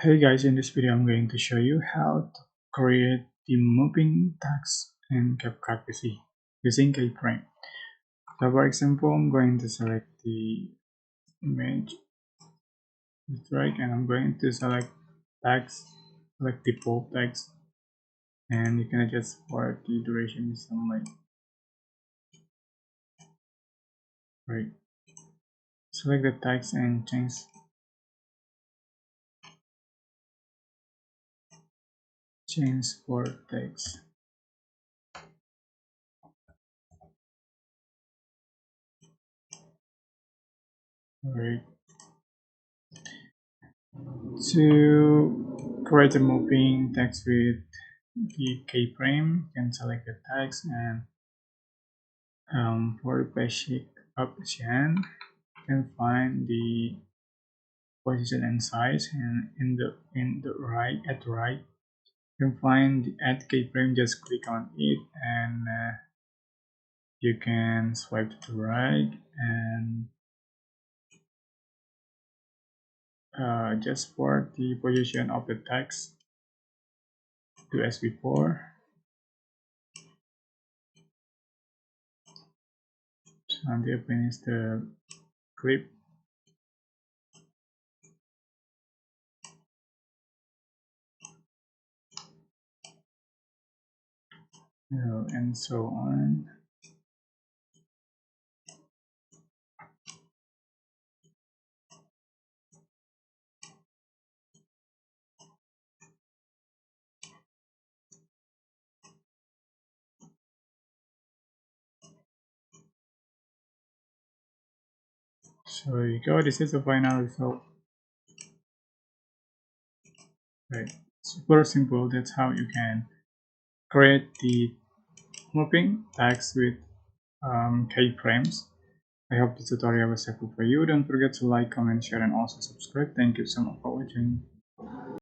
Hey guys, in this video I'm going to show you how to create the moving text in CapCut PC using Keyframe. So for example, I'm going to select the image, drag, and I'm going to select text, select default text, and you can adjust for the duration some like right. Select the text and change for text. Alright. To create a moving text with the keyframe, you can select the text and for the basic option, you can find the position and size, and in the right at the right, you can find the add keyframe. Just click on it, and you can swipe to the right and just for the position of the text do as before. So until finish the clip. And so on. So there you go, this is the final result. Right, super simple. That's how you can create the moving text with keyframes. I hope this tutorial was helpful for you. Don't forget to like, comment, share, and also subscribe. Thank you so much for watching.